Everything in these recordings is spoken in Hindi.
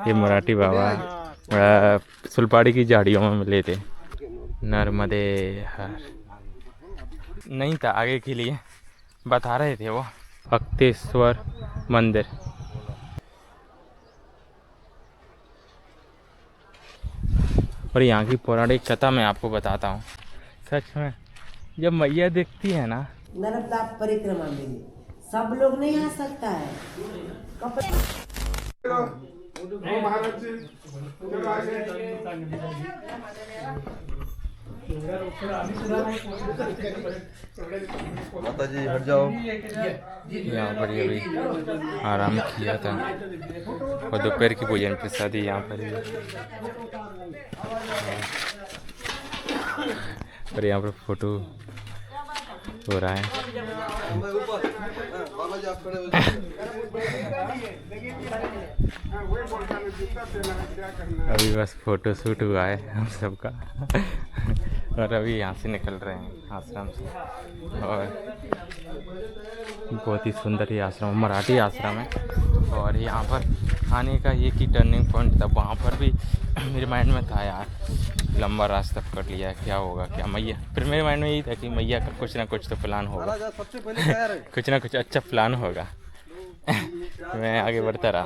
ये मराठी बाबा सुलपाड़ी की झाड़ियों में मिले थे। नर्मदे हर नहीं था, आगे के लिए बता रहे थे वो। भक्तेश्वर मंदिर। और यहाँ की पौराणिक कथा मैं आपको बताता हूँ। सच में जब मैया दिखती है ना, नर्मदा परिक्रमा में सब लोग नहीं आ सकता है। माता जी हट जाओ। यहाँ पर अभी आराम किया था और दोपहर की भोजन प्रसादी यहाँ पर ही। और यहाँ पर फोटो हो रहा है। अभी बस फोटो शूट हुआ है हम सबका और अभी यहाँ से निकल रहे हैं आश्रम से। और बहुत ही सुंदर ये आश्रम, मराठी आश्रम है। और यहाँ पर आने का एक ही टर्निंग पॉइंट था, वहाँ पर भी मेरे माइंड में था यार लंबा रास्ता पकड़ लिया है, क्या होगा क्या मैया। फिर मेरे माइंड में यही था कि मैया का कुछ ना कुछ तो प्लान होगा कुछ ना कुछ अच्छा प्लान होगा मैं आगे बढ़ता रहा।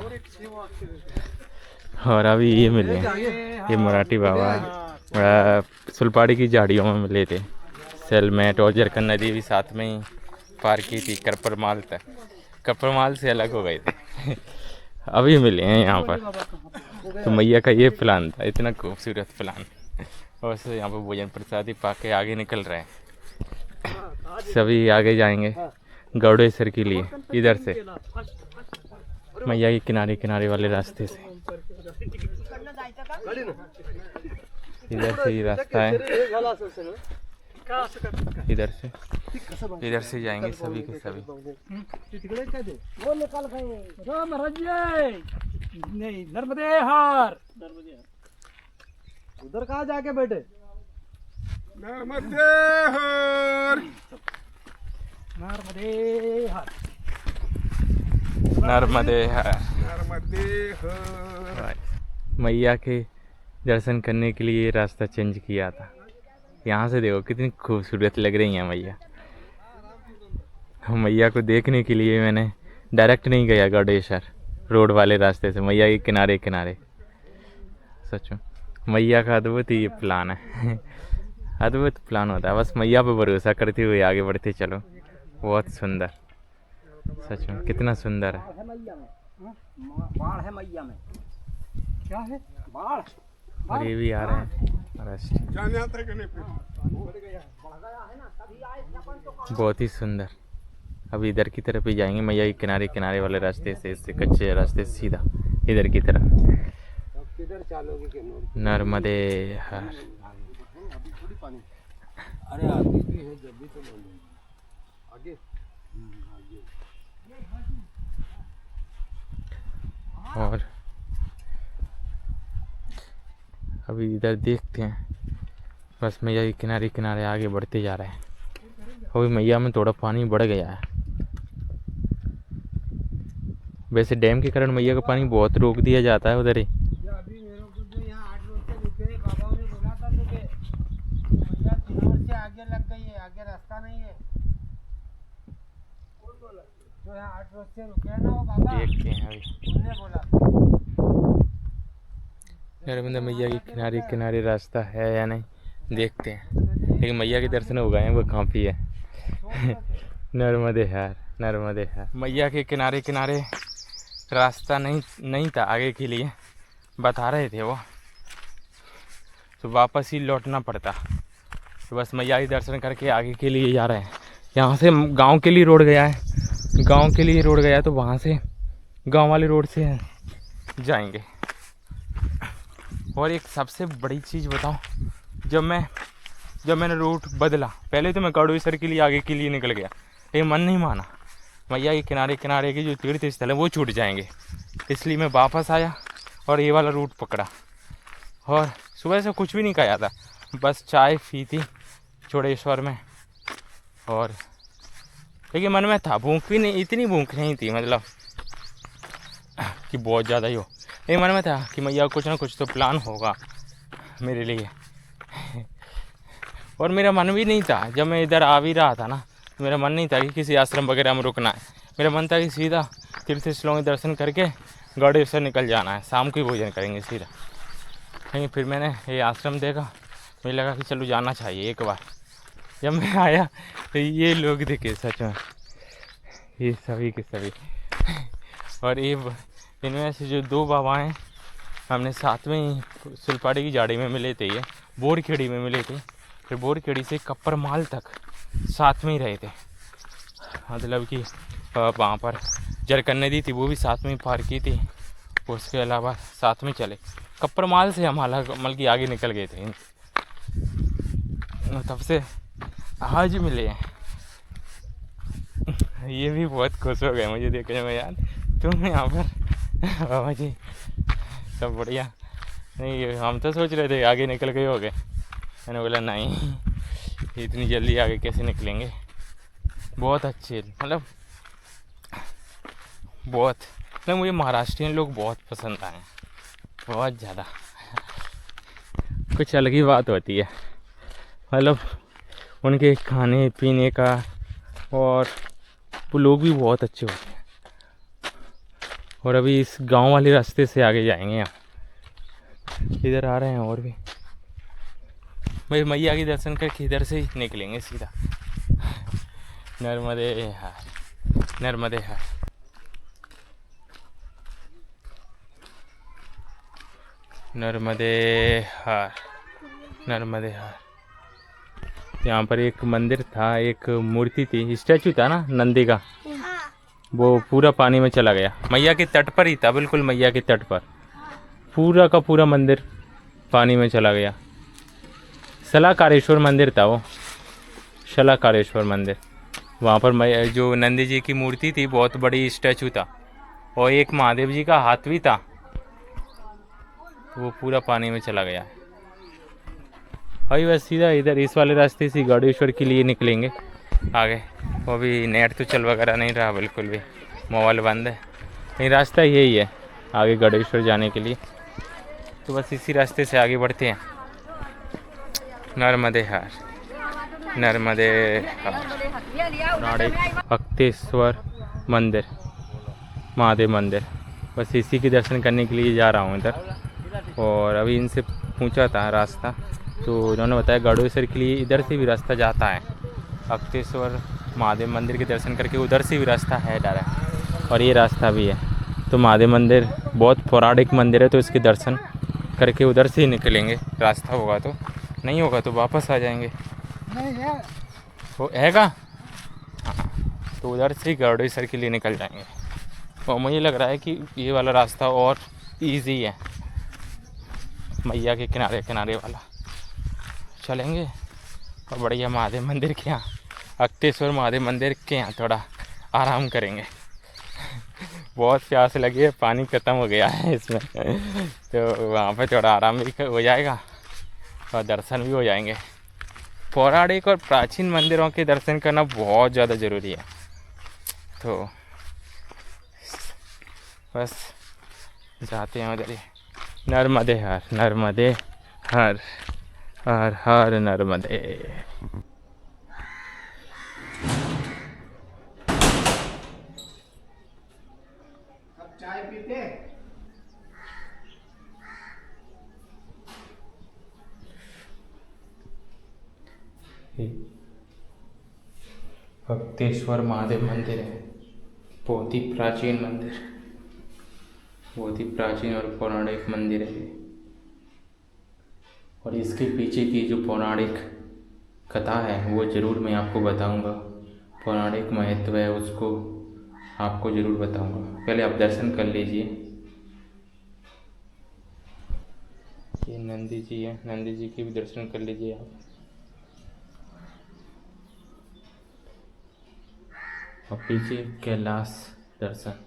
और अभी ये मिले, ये मराठी बाबा सुलपाड़ी की झाड़ियों में मिले थे। सेलमेट और जरकन नदी भी साथ में ही पार की थी, करपरमाल तक। करपरमाल से अलग हो गए थे अभी मिले हैं यहाँ पर। तो मैया का ये प्लान था, इतना खूबसूरत प्लान। और से यहाँ पर भोजन प्रसादी पा के आगे निकल रहे हैं। सभी आगे जाएंगे गौड़ेश्वर के लिए, इधर से मैया के किनारे किनारे वाले रास्ते से। इधर से ही रास्ता है, इधर से जाएंगे सभी के सभी। नहीं नर्मदे हार, उधर कहाँ जाके बैठे? नर्मदे हर, नर्मदे हार, नर्मदे हर। नर्मदे हर। मैया के दर्शन करने के लिए रास्ता चेंज किया था। यहाँ से देखो कितनी खूबसूरत लग रही है मैया। मैया को देखने के लिए मैंने डायरेक्ट नहीं गया गौड़ेश्वर, रोड वाले रास्ते से मैया के किनारे किनारे। सच में मैया का अद्भुत ही प्लान है अद्भुत प्लान होता है, बस मैया पे भरोसा करते हुए आगे बढ़ते चलो। बहुत सुंदर, सच में कितना सुंदर है। बाढ़ है मैया में, क्या है बाढ़? और ये भी आ रहे हैं जाने आता है कि नहीं फिर? बहुत ही सुंदर। अभी इधर की तरफ ही जाएंगे मैया के किनारे किनारे वाले रास्ते से, इससे कच्चे रास्ते से सीधा इधर की तरफ। किधर चलोगे? नर्मदे हर। अरे आगे भी है, जब भी तो आगे और अभी इधर देखते हैं, बस मैया के किनारे किनारे आगे बढ़ते जा रहे हैं। अभी मैया में थोड़ा पानी बढ़ गया है। वैसे डैम के कारण मैया का पानी बहुत रोक दिया जाता है उधर ही। अभी मेरे को जो यहाँ 8 रोज से रुके बाबा ने बोला था तो मैया 3 रोज से आगे लग गई है, आगे रास्ता नहीं है। जो यहाँ 8 रोज से रुके हैं ना वो बाबा, देखते हैं अभी उन्होंने बोला नर्मदा मैया के किनारे किनारे रास्ता है या नहीं, देखते हैं। लेकिन मैया के दर्शन हो गए हैं, वो काफ़ी है नर्मदे हर, नर्मदे हर। मैया के किनारे किनारे रास्ता नहीं था आगे के लिए, बता रहे थे वो। तो वापस ही लौटना पड़ता। तो बस मैया के दर्शन करके आगे के लिए जा रहे हैं। यहाँ से गांव के लिए रोड गया है, गांव के लिए रोड गया, तो वहाँ से गांव वाले रोड से जाएंगे। और एक सबसे बड़ी चीज़ बताऊं, जब मैंने रूट बदला, पहले तो मैं गौड़ेश्वर के लिए आगे के लिए निकल गया, लेकिन मन नहीं माना। मैया के किनारे किनारे के जो तीर्थ स्थल है वो छूट जाएंगे, इसलिए मैं वापस आया और ये वाला रूट पकड़ा। और सुबह से कुछ भी नहीं खाया था, बस चाय पी थी चौड़ेश्वर में। और लेकिन मन में था, भूख भी नहीं, इतनी भूख नहीं थी मतलब कि बहुत ज़्यादा ही हो। एक मन में था कि मैया कुछ ना कुछ तो प्लान होगा मेरे लिए। और मेरा मन भी नहीं था, जब मैं इधर आ भी रहा था ना, तो मेरा मन नहीं था कि किसी आश्रम वगैरह में रुकना है। मेरा मन था कि सीधा तीर्थ स्थलों के दर्शन करके गाड़ी से निकल जाना है, शाम को ही भोजन करेंगे सीधा। लेकिन फिर मैंने ये आश्रम देखा, मुझे लगा कि चलो जाना चाहिए एक बार। जब मैं आया तो ये लोग देखे सच में, ये सभी के सभी। और ये इनमें से जो 2 बाबा हैं, हमने साथ में ही सुलपाड़ी की झाड़ी में मिले थे, ये बोरखेड़ी में मिले थे। फिर बोरखेड़ी से कप्पर माल तक साथ में ही रहे थे, मतलब कि वहाँ पर जरकन नदी थी वो भी साथ में ही पार की थी। उसके अलावा साथ में चले, कप्पर माल से हम अलग मल की आगे निकल गए थे। तब से आज मिले हैं। ये भी बहुत खुश हो गए मुझे देखने में, यार तुम यहाँ पर बाबा जी सब बढ़िया। नहीं हम तो सोच रहे थे आगे निकल गए हो गए, मैंने बोला नहीं इतनी जल्दी आगे कैसे निकलेंगे। बहुत अच्छे, मतलब बहुत, मतलब मुझे महाराष्ट्रियन लोग बहुत पसंद आए, बहुत ज़्यादा। कुछ अलग ही बात होती है, मतलब उनके खाने पीने का, और वो लोग भी बहुत अच्छे होते हैं। और अभी इस गांव वाले रास्ते से आगे जाएंगे, यहाँ इधर आ रहे हैं और भी भाई मैया के दर्शन करके इधर से ही निकलेंगे सीधा। नर्मदे हार, नर्मदे हार। नर्मदे हार, नर्मदे हार। यहाँ पर एक मंदिर था, एक मूर्ति थी, स्टैचू था ना नंदी का, वो पूरा पानी में चला गया। मैया के तट पर ही था, बिल्कुल मैया के तट पर पूरा का पूरा मंदिर पानी में चला गया। शलाकारेश्वर मंदिर था वो, शलाकारेश्वर मंदिर। वहाँ पर जो नंदी जी की मूर्ति थी, बहुत बड़ी स्टैचू था, और एक महादेव जी का हाथ भी था, वो पूरा पानी में चला गया। अभी बस सीधा इधर इस वाले रास्ते से गौड़ेश्वर के लिए निकलेंगे आगे। वो भी नेट तो चल वगैरह नहीं रहा, बिल्कुल भी मोबाइल बंद है। नहीं रास्ता यही है आगे गौड़ेश्वर जाने के लिए, तो बस इसी रास्ते से आगे बढ़ते हैं। नर्मदे हार, नर्मदे हार। अक्तेश्वर मंदिर, महादेव मंदिर, बस इसी के दर्शन करने के लिए जा रहा हूँ इधर। और अभी इनसे पूछा था रास्ता, तो उन्होंने बताया गौड़ेश्वर के लिए इधर से भी रास्ता जाता है। अक्तेश्वर महादेव मंदिर के दर्शन करके उधर से भी रास्ता है डायरेक्ट, और ये रास्ता भी है। तो महादेव मंदिर बहुत पौराणिक मंदिर है, तो इसके दर्शन करके उधर से ही निकलेंगे। रास्ता होगा तो, नहीं होगा तो वापस आ जाएंगे। नहीं है वो हैगा, हाँ, तो उधर से ही गौड़ेश्वर के लिए निकल जाएंगे। और मुझे लग रहा है कि ये वाला रास्ता और इजी है, मैया के किनारे किनारे वाला चलेंगे। और बढ़िया महादेव मंदिर के यहाँ, अक्तेश्वर महादेव मंदिर के यहाँ थोड़ा आराम करेंगे। बहुत प्यास लगी है, पानी ख़त्म हो गया है इसमें, तो वहाँ पे थोड़ा आराम भी हो जाएगा और दर्शन भी हो जाएंगे। पौराणिक और प्राचीन मंदिरों के दर्शन करना बहुत ज़्यादा ज़रूरी है। तो बस जाते हैं उधर ही। नर्मदे हर, नर्मदे हर, हर हर नर्मदे। अब चाय पीते। अक्तेश्वर महादेव मंदिर है, बहुत ही प्राचीन मंदिर, बहुत ही प्राचीन और पौराणिक मंदिर है। और इसके पीछे की जो पौराणिक कथा है वो ज़रूर मैं आपको बताऊंगा, पौराणिक महत्व है उसको आपको ज़रूर बताऊंगा। पहले आप दर्शन कर लीजिए। ये नंदी जी है, नंदी जी के भी दर्शन कर लीजिए आप। और पीछे कैलाश दर्शन।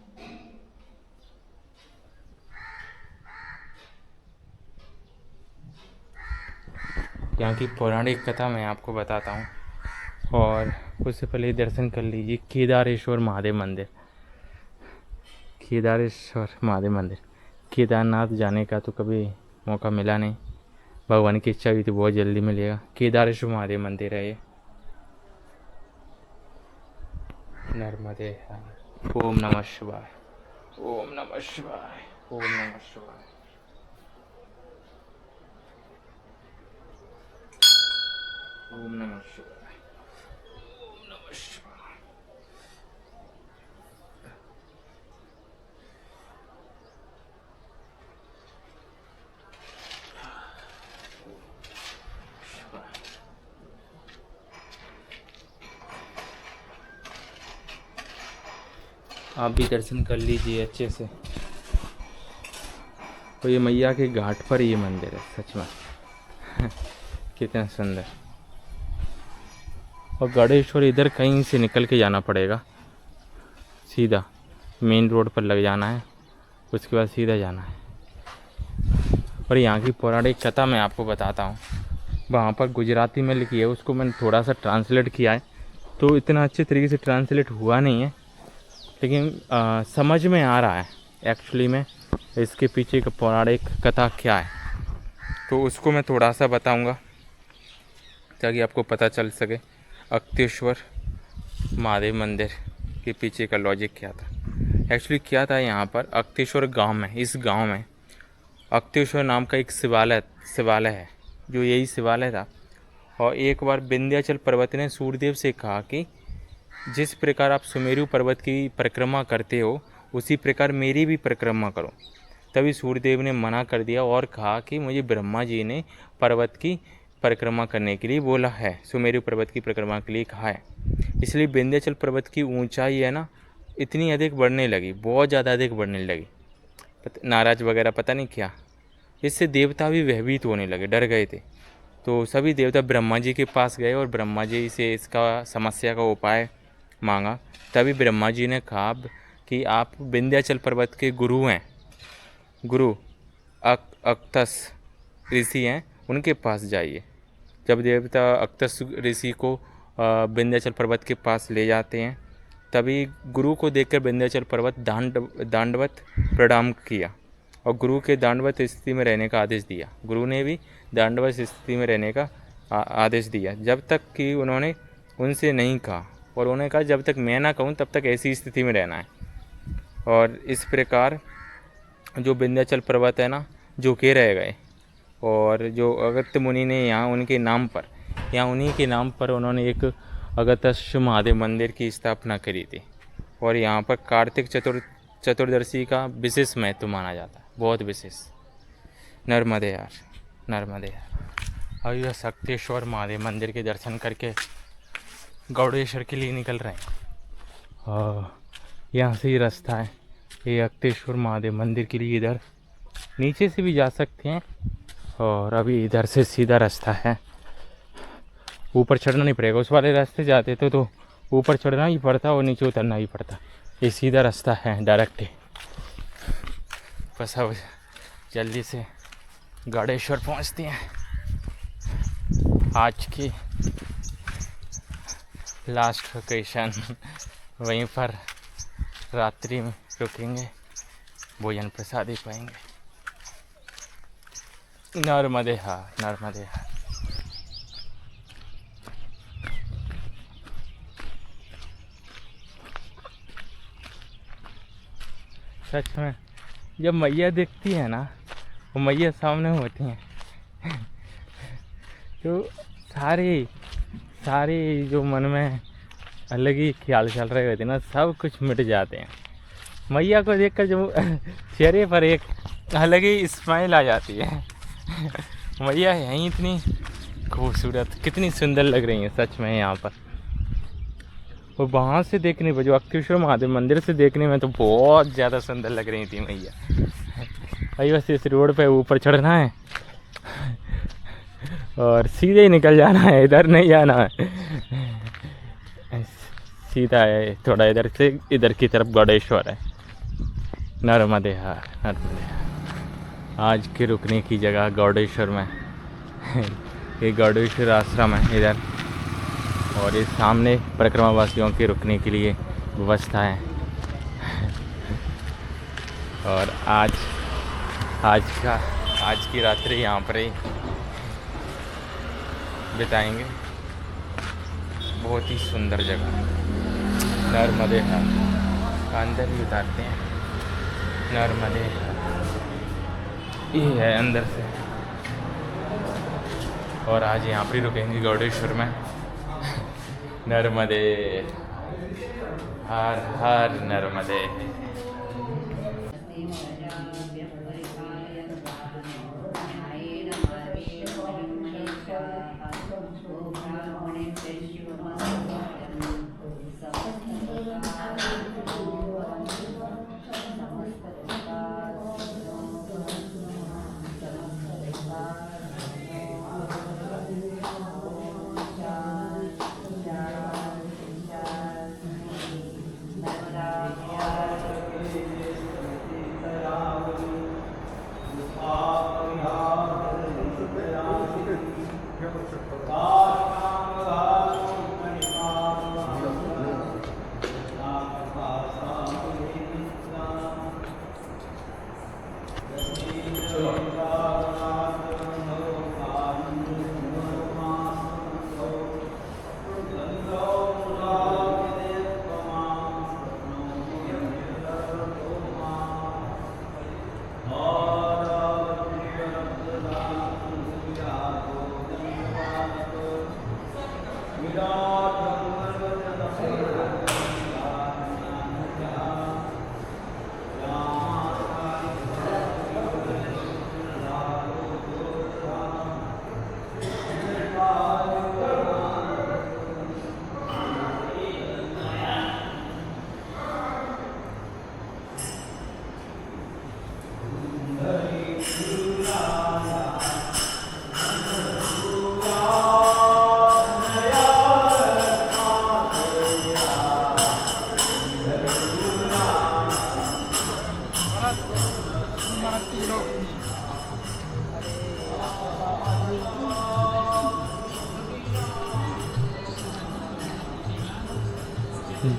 यहाँ की पौराणिक कथा मैं आपको बताता हूँ, और उससे पहले दर्शन कर लीजिए केदारेश्वर महादेव मंदिर। केदारेश्वर महादेव मंदिर केदारनाथ जाने का तो कभी मौका मिला नहीं, भगवान की इच्छा हुई तो बहुत जल्दी मिलेगा। केदारेश्वर महादेव मंदिर है ये। नर्मदे हर। ओम नमः शिवाय, ओम नमः शिवाय, ओम नमः शिवाय। ओम नमः शिवाय, ओम नमः शिवाय। आप भी दर्शन कर लीजिए अच्छे से। तो ये मैया के घाट पर ये मंदिर है सच में कितना सुंदर। और गणेश्वर इधर कहीं से निकल के जाना पड़ेगा, सीधा मेन रोड पर लग जाना है, उसके बाद सीधा जाना है। और यहाँ की पौराणिक कथा मैं आपको बताता हूँ। वहाँ पर गुजराती में लिखी है, उसको मैंने थोड़ा सा ट्रांसलेट किया है, तो इतना अच्छे तरीके से ट्रांसलेट हुआ नहीं है, लेकिन समझ में आ रहा है एक्चुअली में इसके पीछे का पौराणिक कथा क्या है। तो उसको मैं थोड़ा सा बताऊंगा ताकि आपको पता चल सके अक्तेश्वर महादेव मंदिर के पीछे का लॉजिक क्या था। एक्चुअली क्या था, यहाँ पर अक्तेश्वर गांव में, इस गांव में अक्तेश्वर नाम का एक शिवालय है, जो यही शिवालय था। और एक बार विंध्याचल पर्वत ने सूर्यदेव से कहा कि जिस प्रकार आप सुमेरु पर्वत की परिक्रमा करते हो उसी प्रकार मेरी भी परिक्रमा करो। तभी सूर्यदेव ने मना कर दिया और कहा कि मुझे ब्रह्मा जी ने पर्वत की परिक्रमा करने के लिए बोला है, सुमेरु पर्वत की परिक्रमा के लिए कहा है। इसलिए विंध्याचल पर्वत की ऊंचाई है ना इतनी अधिक बढ़ने लगी, बहुत ज़्यादा अधिक बढ़ने लगी, नाराज वगैरह पता नहीं क्या। इससे देवता भी भयभीत होने लगे, डर गए थे। तो सभी देवता ब्रह्मा जी के पास गए और ब्रह्मा जी से इसका समस्या का उपाय मांगा। तभी ब्रह्मा जी ने कहा कि आप विंध्याचल पर्वत के गुरु हैं, गुरु अक्तस ऋषि हैं, उनके पास जाइए। जब देवता अक्तस ऋषि को विंध्याचल पर्वत के पास ले जाते हैं, तभी गुरु को देखकर विंध्याचल पर्वत दंडवत प्रणाम किया और गुरु के दंडवत स्थिति में रहने का आदेश दिया। गुरु ने भी दंडवत स्थिति में रहने का आदेश दिया, जब तक कि उन्होंने उनसे नहीं कहा। और उन्होंने कहा जब तक मैं ना कहूँ तब तक ऐसी स्थिति में रहना है। और इस प्रकार जो विंध्याचल पर्वत है ना झुके रह गए। और जो अगस्त्य मुनि ने यहाँ उनके नाम पर, यहाँ उन्हीं के नाम पर उन्होंने एक अगस्त्य महादेव मंदिर की स्थापना करी थी। और यहाँ पर कार्तिक चतुर्दशी का विशेष महत्व माना जाता है, बहुत विशेष। नर्मदे यार, नर्मदे यार। अभी बस अक्तेश्वर महादेव मंदिर के दर्शन करके गौड़ेश्वर के लिए निकल रहे हैं। और यहाँ से ही रास्ता है ये अक्तेश्वर महादेव मंदिर के लिए। इधर नीचे से भी जा सकते हैं और अभी इधर से सीधा रास्ता है, ऊपर चढ़ना नहीं पड़ेगा। उस वाले रास्ते जाते तो ऊपर चढ़ना ही पड़ता और नीचे उतरना ही पड़ता। ये सीधा रास्ता है डायरेक्ट ही। बस अब जल्दी से गौड़ेश्वर पहुँचते हैं। आज की लास्ट लोकेशन, वहीं पर रात्रि में रुकेंगे, भोजन प्रसादी पाएंगे। नर्मदे हार, नर्मदे हार। सच में जब मैया दिखती है ना, वो मैया सामने होती हैं तो सारे जो मन में अलग ही ख्याल चल रहे होते ना, सब कुछ मिट जाते हैं। मैया को देखकर जो चेहरे पर एक अलग ही स्माइल आ जाती है। मैया यहीं इतनी खूबसूरत, कितनी सुंदर लग रही है सच में यहाँ पर। और वहाँ से देखने पर, जो अक्तेश्वर महादेव मंदिर से देखने में तो बहुत ज़्यादा सुंदर लग रही थी मैया। भाई बस इस रोड पे ऊपर चढ़ना है और सीधे ही निकल जाना है, इधर नहीं जाना है, सीधा है। थोड़ा इधर से इधर की तरफ गौड़ेश्वर है। नर्मदे हार, नर्मदे हार। आज के रुकने की जगह गौड़ेश्वर में ये गौड़ेश्वर आश्रम है इधर। और इस सामने परिक्रमावासियों के रुकने के लिए व्यवस्था है। और आज आज की रात्रि यहाँ पर ही बिताएंगे। बहुत ही सुंदर जगह नर्मदे है, अंदर ही उतारते हैं। नर्मदे ये है अंदर से, और आज यहाँ पर ही रुकेंगे गौडेश्वर में। नर्मदे, हर हर नर्मदे।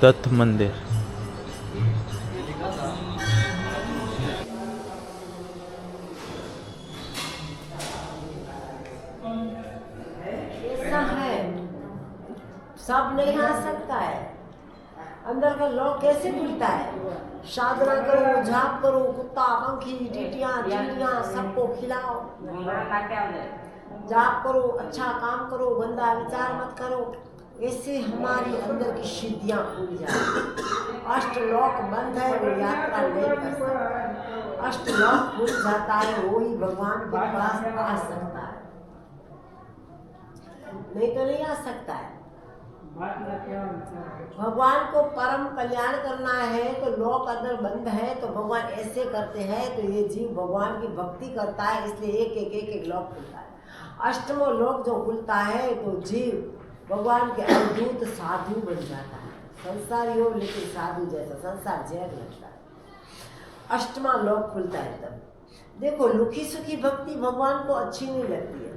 दत्त मंदिर। ऐसा है, सब नहीं आ सकता है। अंदर का लॉक कैसे खुलता है? साधना करो, जाप करो, कुत्ता, पंखी, टीटियां, चिड़ियां सबको खिलाओ, जाप करो, अच्छा काम करो, गंदा विचार मत करो। ऐसे हमारी अंदर की सिद्धियां खुल जाए। अष्ट लॉक बंद है, वो यात्रा नहीं कर सकता। अष्ट लॉक खुल जाता है, वो ही भगवान के पास आ सकता है, नहीं तो नहीं आ सकता है। भगवान को परम कल्याण करना है तो लॉक अंदर बंद है, तो भगवान ऐसे करते हैं तो ये जीव भगवान की भक्ति करता है, इसलिए एक लॉक खुलता है। अष्टमो लॉक जो खुलता है तो जीव भगवान के अद्भुत साधु बन जाता है। संसारी हो लेकिन साधु जैसा, संसार जहर लगता है। अष्टमा लॉक खुलता है तब। देखो, लुखी सुखी भक्ति भगवान को अच्छी नहीं लगती है।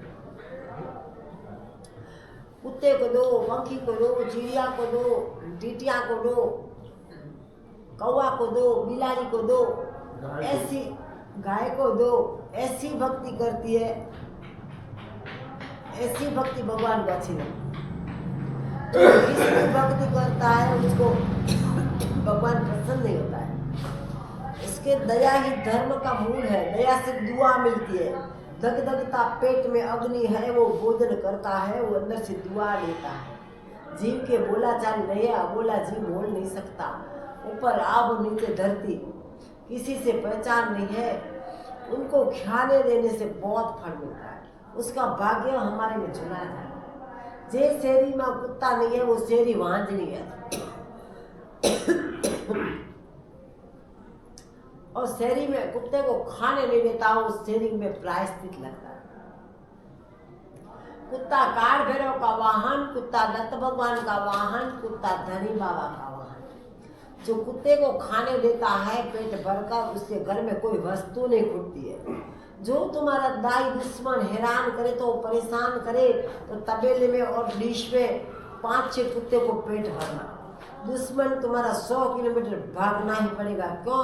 कुत्ते को दो, पंखी को दो, चिड़िया को दो, टीटिया को दो, कौवा को दो, बिलाड़ी को दो, ऐसी गाय को दो, ऐसी भक्ति करती है। ऐसी भक्ति भगवान को अच्छी लगती है। तो जिसकी भक्ति करता है उसको भगवान प्रसन्न नहीं होता है। इसके दया ही धर्म का मूल है। दया से दुआ मिलती है। दगदगता पेट में अग्नि है, वो भोजन करता है, वो अंदर से दुआ लेता है। जीव के बोला चाल नहीं है, अबोला जीव बोल नहीं सकता। ऊपर आब नीचे धरती, किसी से पहचान नहीं है। उनको खाने देने से बहुत फल मिलता है। उसका भाग्य हमारे में चुना है। जे शेरी में कुत्ता नहीं है वो शेरी वांझनी है, और शेरी में कुत्ते को खाने नहीं देता, उस शेरी में प्रायश्चित लगता है। कुत्ता काल भैरव का वाहन, कुत्ता दत्त भगवान का वाहन, कुत्ता धनी बाबा का वाहन। जो कुत्ते को खाने देता है पेट भरकर, उसके घर में कोई वस्तु नहीं खुटती है। जो तुम्हारा दाई दुश्मन हैरान करे तो परेशान करे, तो तबेले में और डिश में 5-6 कुत्ते को पेट भरना। दुश्मन तुम्हारा 100 किलोमीटर भागना ही पड़ेगा। क्यों?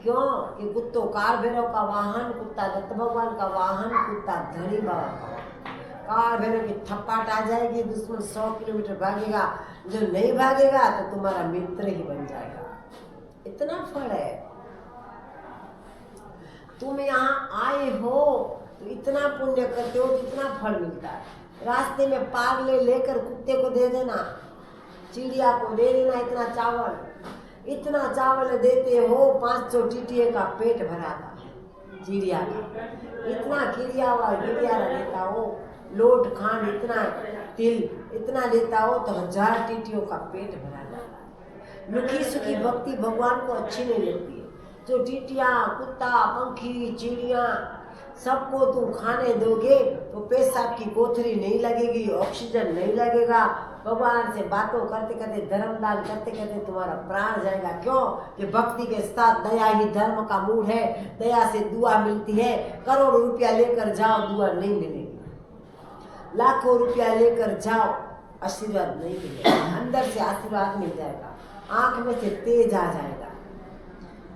क्यों कि कुत्तो काल भैरव का वाहन, कुत्ता दत्त भगवान का वाहन, कुत्ता धनी बाबा का वाहन। काल भैरव की थप्पड़ आ जाएगी, दुश्मन 100 किलोमीटर भागेगा, जो नहीं भागेगा तो तुम्हारा मित्र ही बन जाएगा। इतना फल है। तुम यहाँ आए हो तो इतना पुण्य करते हो तो इतना फल मिलता है। रास्ते में पागले लेकर कुत्ते को दे देना, चिड़िया को दे देना, इतना चावल देते हो 500 टीटिए का पेट भराता है चिड़िया का। इतना गिरिया लेता हो, लोट खान इतना तिल इतना लेता हो तो 1000 टीटियों का पेट भरा जाता है। लुकी सुखी भक्ति भगवान को अच्छी नहीं लगती है। जो टीटियाँ, कुत्ता, पंखी, चिड़िया सबको तुम खाने दोगे तो पेशाब की कोथरी नहीं लगेगी, ऑक्सीजन नहीं लगेगा। भगवान से बातों करते करते, धर्म दान करते करते तुम्हारा प्राण जाएगा। क्यों कि भक्ति के साथ दया ही धर्म का मूल है। दया से दुआ मिलती है। करोड़ों रुपया लेकर जाओ, दुआ नहीं मिलेगी। लाखों रुपया लेकर जाओ, आशीर्वाद नहीं मिलेगा। अंदर से आशीर्वाद मिल जाएगा, आंख में से तेज आ जाएगा।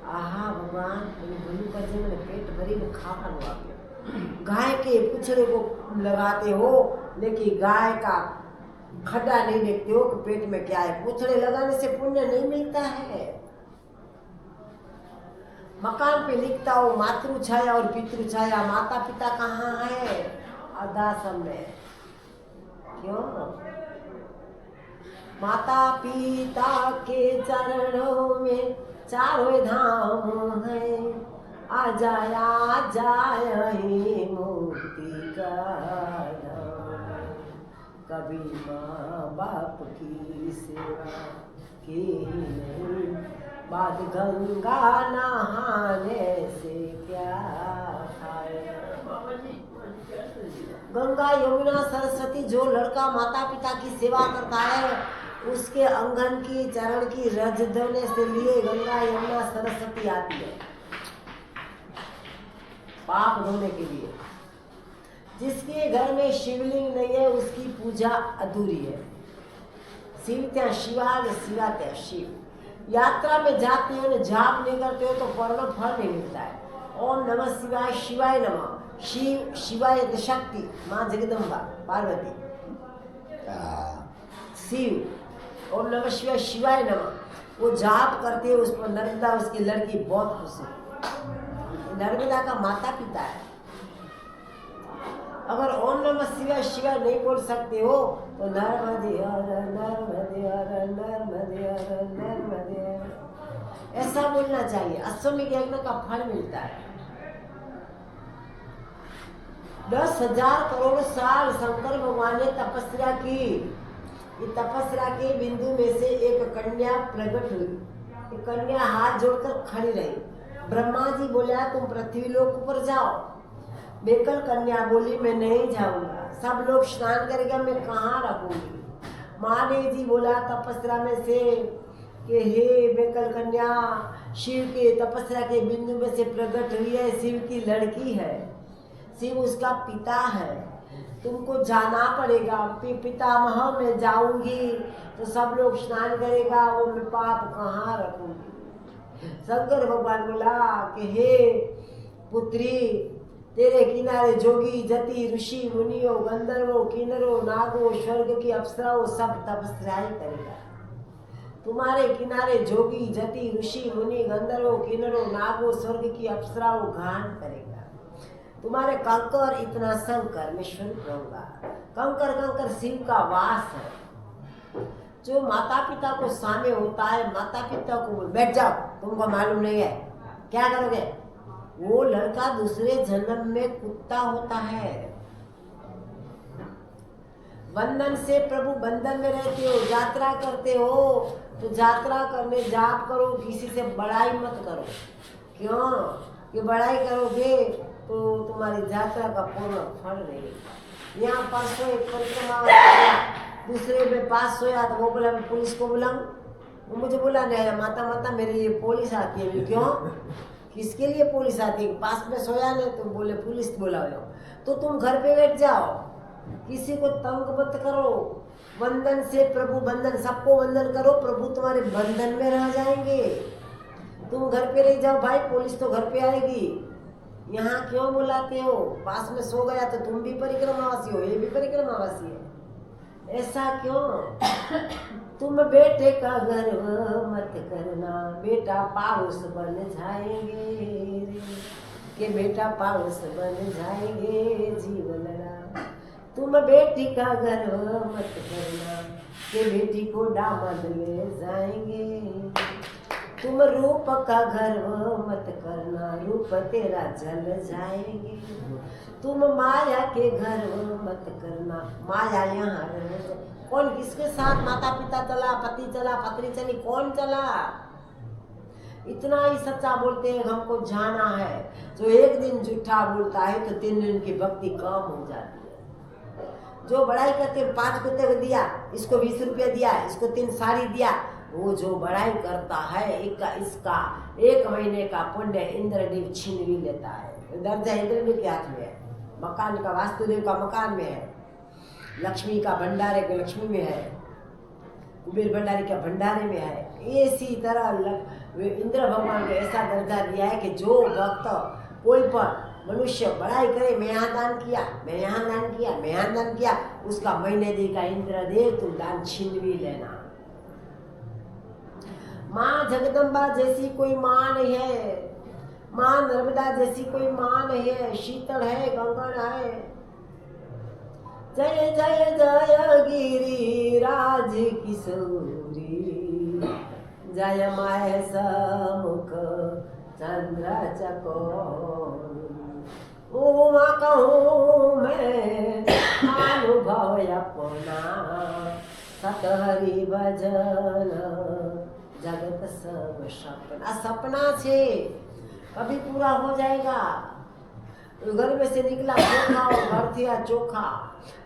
आहा भगवान भलू कर दे, मैंने पेट भरी में खा कर आ गया। गाय के पुछड़े को लगाते हो लेकिन गाय का खड्डा नहीं देखते हो कि पेट में क्या है। पुछड़े लगाने से पुण्य नहीं मिलता है। मकान पे लिखता हो मातृ छाया और पितृ छाया, माता पिता कहाँ है? अदासम में। क्यों? माता पिता के चरणों में चारों धाम है। आ जाया ही मुक्ति का धाम। कभी माँ बाप की सेवा की नहीं, बाद गंगा नहाने से क्या फायदा। गंगा यमुना सरस्वती, जो लड़का माता पिता की सेवा करता है उसके अंगन की चरण की रज धोने से लिए गंगा यमुना सरस्वती आती है पाप धोने के लिए। जिसके घर में शिवलिंग नहीं है उसकी पूजा अधूरी है। शिव त्या शिवा, शिवा त्या शिव। यात्रा में जाते हो, जाप नहीं करते हो तो परम फल नहीं मिलता है। ओम नमः शिवाय, शिवाय नमः। शिव शिवाय शक्ति, माँ जगदम्बा पार्वती। शिव ओम नमः शिवाय, शिवाय नमः। वो जाप करते हो, उस पर नर्मदा उसकी लड़की बहुत खुश है। नर्मदा का माता पिता है। अगर ओम नमः शिवाय शिवाय नहीं बोल सकते हो तो नर्मदे हर नर्मदे हर नर्मदे हर नर्मदे हर, ऐसा बोलना चाहिए। अश्वमेध यज्ञ का फल मिलता है। 10,000 करोड़ साल शंकर भगवान ने तपस्या की। ये तपस्या के बिंदु में से एक कन्या प्रकट हुई। कन्या हाथ जोड़कर खड़ी रही। ब्रह्मा जी बोला तुम पृथ्वी लोक पर जाओ। बेकल कन्या बोली मैं नहीं जाऊंगा, सब लोग स्नान करेगा, मैं कहाँ रखूंगी। माँ ने जी बोला तपस्या में से कि हे बेकल कन्या, शिव के तपस्या के बिंदु में से प्रकट हुई है, शिव की लड़की है, शिव उसका पिता है, तुमको जाना पड़ेगा। पितामह में जाऊंगी तो सब लोग स्नान करेगा, वो मैं पाप कहाँ रखूंगी। शंकर भगवान बोला कि हे पुत्री, तेरे किनारे जोगी जति ऋषि मुनियों गंधर्वों किन्नरों नागों स्वर्ग की अप्सराओं सब तपस्या करेगा। तुम्हारे किनारे जोगी जति ऋषि मुनि गंधर्वों किन्नरों नागों स्वर्ग की अप्सराओं गान करेगा। तुम्हारे कंकर इतना शंकर मैं स्वरूप रहूंगा। कंकर कंकर शिव का वास है। जो माता पिता को सामने होता है, माता पिता को बोल बैठ जाओ, तुमको मालूम नहीं है क्या करोगे। वो लड़का दूसरे जन्म में कुत्ता होता है। बंधन से प्रभु बंधन में रहते हो, यात्रा करते हो तो यात्रा करने जाप करो, किसी से बड़ाई मत करो। क्यों कि बड़ाई करोगे तो तुम्हारी यात्रा का पूर्ण फल नहीं। यहाँ परसों एक परिक्रमा दूसरे में पास सोया तो वो बोला मैं पुलिस को बुलाऊं। वो मुझे बोला नहीं माता माता मेरे लिए पुलिस आती है। क्यों किसके लिए पुलिस आती है? पास में सोया नहीं तो बोले पुलिस बुलाओ। तो तुम घर पे बैठ जाओ, किसी को तंग मत करो। बंधन से प्रभु बंधन, सबको बंधन करो, प्रभु तुम्हारे बंधन में रह जाएंगे। तुम घर पे रह जाओ भाई, पुलिस तो घर पे आएगी। यहाँ क्यों बुलाते हो? पास में सो गया तो तुम भी परिक्रमावासी हो, ये भी परिक्रमावासी है। ऐसा क्यों? तुम बेटे का गर्व मत करना, बेटा पाउस बन जाएंगे रे, कि बेटा पाउस बन जाएंगे जीवलड़ा। तुम बेटी का गर्व मत करना, कि बेटी को दामाद ले जाएंगे। तुम रूप का गर्व मत करना, रूप तेरा जल जाएंगे। तुम माया के गर्व मत करना, माया यहाँ रह जाए। कौन किसके साथ? माता पिता चला, पति चला, पत्नी चली, कौन चला? इतना ही सच्चा बोलते हैं हमको जाना है। जो एक दिन झूठा बोलता है तो 3 दिन की भक्ति कम हो जाती है। जो बड़ाई करके 5 कुत्ते को दिया, इसको 20 रुपया दिया, इसको 3 साड़ी दिया, वो जो बड़ाई करता है इसका 1 महीने का पुण्य इंद्रदेव छीन भी लेता है। दर्जा इंद्रदेव के हाथ में है, मकान का वास्तुदेव का मकान में है, लक्ष्मी का भंडारे के लक्ष्मी में है, कुबेर भंडारी का भंडारे में है। इसी तरह इंद्र भगवान को ऐसा दर्जा दिया है कि जो भक्त कोई पर मनुष्य बड़ाई करे, मैं यहाँ दान किया, मैं यहाँ दान किया, मैं यहाँ दान किया, उसका महीने देगा इंद्रदेव, तुम दान छीन भी लेना। माँ जगदम्बा जैसी कोई माँ नहीं है, माँ नर्मदा जैसी कोई माँ नहीं है। शीतल है, गंगन है। जय जय जय गिरिराज किशोरी, जय माय समुख चंद्र चकोरी। उमा कहूँ मैं अनुभव अपना, सतहरि भजन जगत सब सपना। सपना छे कभी पूरा हो जाएगा। घर में से निकला चोखा और घर थिया चोखा,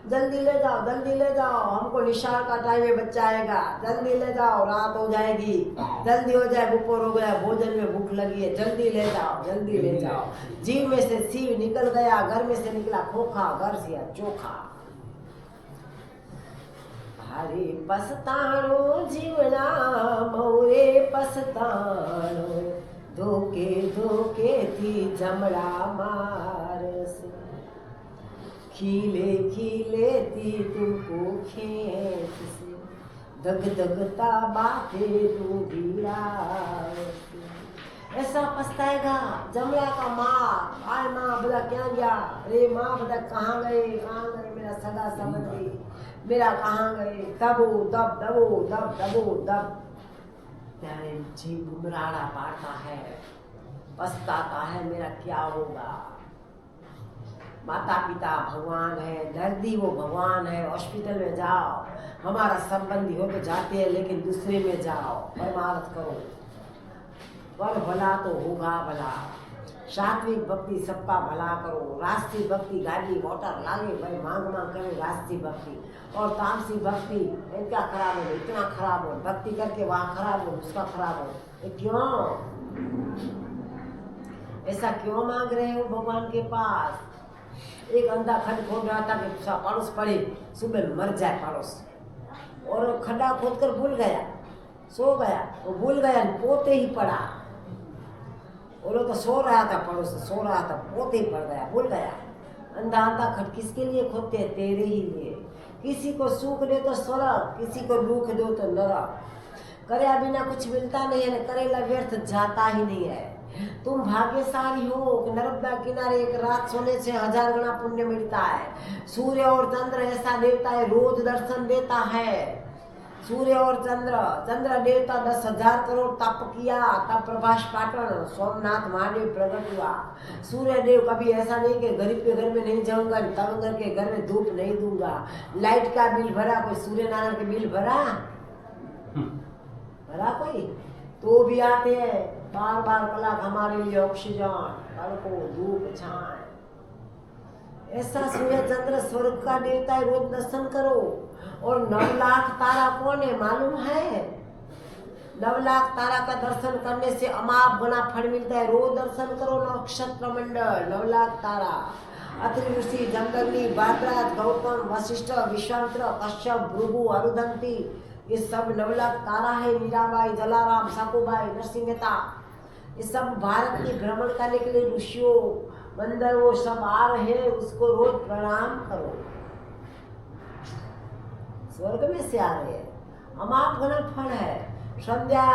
जल्दी ले जाओ, जल्दी ले जाओ, हमको निशान का टाइम में बच्चा आएगा, जल्दी ले जाओ, रात हो जाएगी, जल्दी हो जाए, दोपहर हो गया, भोजन में भूख लगी है, जल्दी ले जाओ, जल्दी ले जाओ। जीव में से शिव निकल गया, घर में से निकला खोखा, घर से चोखा। हरे पछताणो जीवना मोरे पछताणो, धोके धोके थी जमड़ा मारस, खिले खिले थी तुमको खेत से, दग दगता बाते तू गिरास। ऐसा पछताएगा जमड़ा का माँ। आय माँ बोला क्या गया? अरे माँ बोला कहाँ गए, कहाँ गए मेरा सगा संबंधी, मेरा कहाँ गए? दबो दब दबो दब दबो दब। प्यारे जी गुमराड़ा पाता है, पछताता है, मेरा क्या होगा? माता पिता भगवान है, दर्दी वो भगवान है। हॉस्पिटल में जाओ, हमारा संबंधी हो तो जाते हैं, लेकिन दूसरे में जाओ, परमार्थ करो, पर भला तो होगा भला। सात्विक भक्ति सबका भला करो, राष्ट्रीय भक्ति गाड़ी मोटर लागे भाई मांग मांग करे राष्ट्रीय भक्ति, और तामसी भक्ति इनका खराब हो, इतना खराब हो, भक्ति करके वहाँ खराब हो, उसका खराब हो। ये क्यों? ऐसा क्यों मांग रहे हो भगवान के पास? एक अंधा खड्ड खोद रहा था कि पड़ोस पड़े, सुबह मर जाए पड़ोस, और खड्डा खोद कर भूल गया, सो गया, वो भूल गया, पोते ही पड़ा। वो लोग तो सो रहा था, पड़ोस सो रहा था, पोते ही पड़ गया, भूल गया। अंधा अंधा खड्ड किसके लिए खोदते हैं? तेरे ही लिए। किसी को सुख दे तो स्वर्ग, किसी को दुख दो तो नरक। करे बिना कुछ मिलता नहीं है, करेला व्यर्थ जाता ही नहीं है। तुम भाग्यशाली हो कि नर्मदा किनारे एक रात सोने से 1000 गुना पुण्य मिलता है। सूर्य और चंद्र ऐसा देवता है, रोज दर्शन देता है। सूर्य और चंद्र देवता 10,000 करोड़ तप किया, तब प्रभास पाटन सोमनाथ महादेव प्रकट हुआ। सूर्य देव कभी ऐसा नहीं कि गरीब के घर में नहीं जाऊंगा, तंग के घर में धूप नहीं दूंगा। लाइट का बिल भरा कोई? सूर्य नारायण के बिल भरा कोई? तो भी आते हैं बार बार कलाक हमारे लिए ऑक्सीजन, तड़को धूप छाए। ऐसा सूर्य चंद्र स्वर्ग का देवता है, रोज दर्शन करो। और 9 लाख तारा कौन है मालूम है? 9 लाख तारा का दर्शन करने से अमाप गुना फल मिलता है। रोज दर्शन करो नक्षत्र मंडल, 9 लाख तारा, अत्रि ऋषि, जमदग्नि, बादराज, गौतम, वशिष्ठ, विश्वामित्र, कश्यप, भृगु, अरुधंती, ये सब 9 लाख तारा है। मीराबाई, जलाराम, साकुबाई, नरसिंह मेहता, ये सब भारत के भ्रमण करने के लिए ऋषियों मंदिर वो सब आ रहे हैं, उसको रोज प्रणाम करो। स्वर्ग में से आ रहे हैं। अमाप घना फल है। संध्या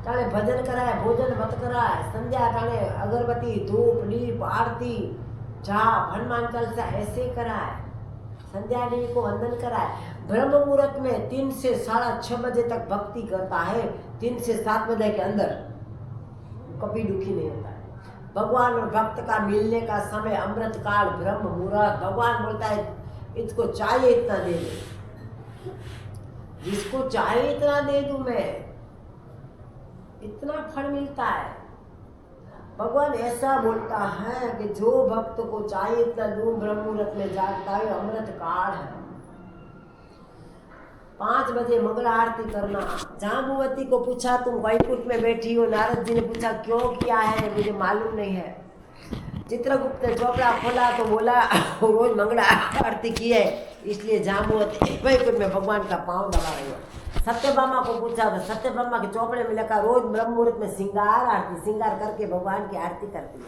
टाणे भजन कराए, भोजन मत कराए, संध्या टाणे अगरबत्ती धूप दीप आरती जाप हनुमान चालीसा ऐसे कराए, संध्या देवी को वंदन कराए। ब्रह्म मुहूर्त में 3 से 6:30 बजे तक भक्ति करता है, 3 से 7 बजे के अंदर कभी दुखी नहीं होता है। भगवान और भक्त का मिलने का समय अमृत काल ब्रह्म मुहूर्त। भगवान बोलता है इसको चाहिए इतना दे दो, जिसको चाहिए इतना दे दूं मैं, इतना फल मिलता है। भगवान ऐसा बोलता है कि जो भक्त को चाहिए इतना दूं, ब्रह्म मुहूर्त में जागता है, अमृत काल है। 5 बजे मंगल आरती करना। जाम्बुवती को पूछा तुम वैकुंठ में बैठी हो, नारद जी ने पूछा क्यों किया है, मुझे मालूम नहीं है। चित्रगुप्त ने चोपड़ा खोला तो बोला रोज मंगल आरती की है, इसलिए जाम्बुवती वैकुंठ में भगवान का पांव दबा रही हो। सत्यभामा को पूछा तो सत्यभामा के चोपड़े में लिखा रोज ब्रह्म मुहूर्त में श्रृंगार आरती, श्रृंगार करके भगवान की आरती करती है।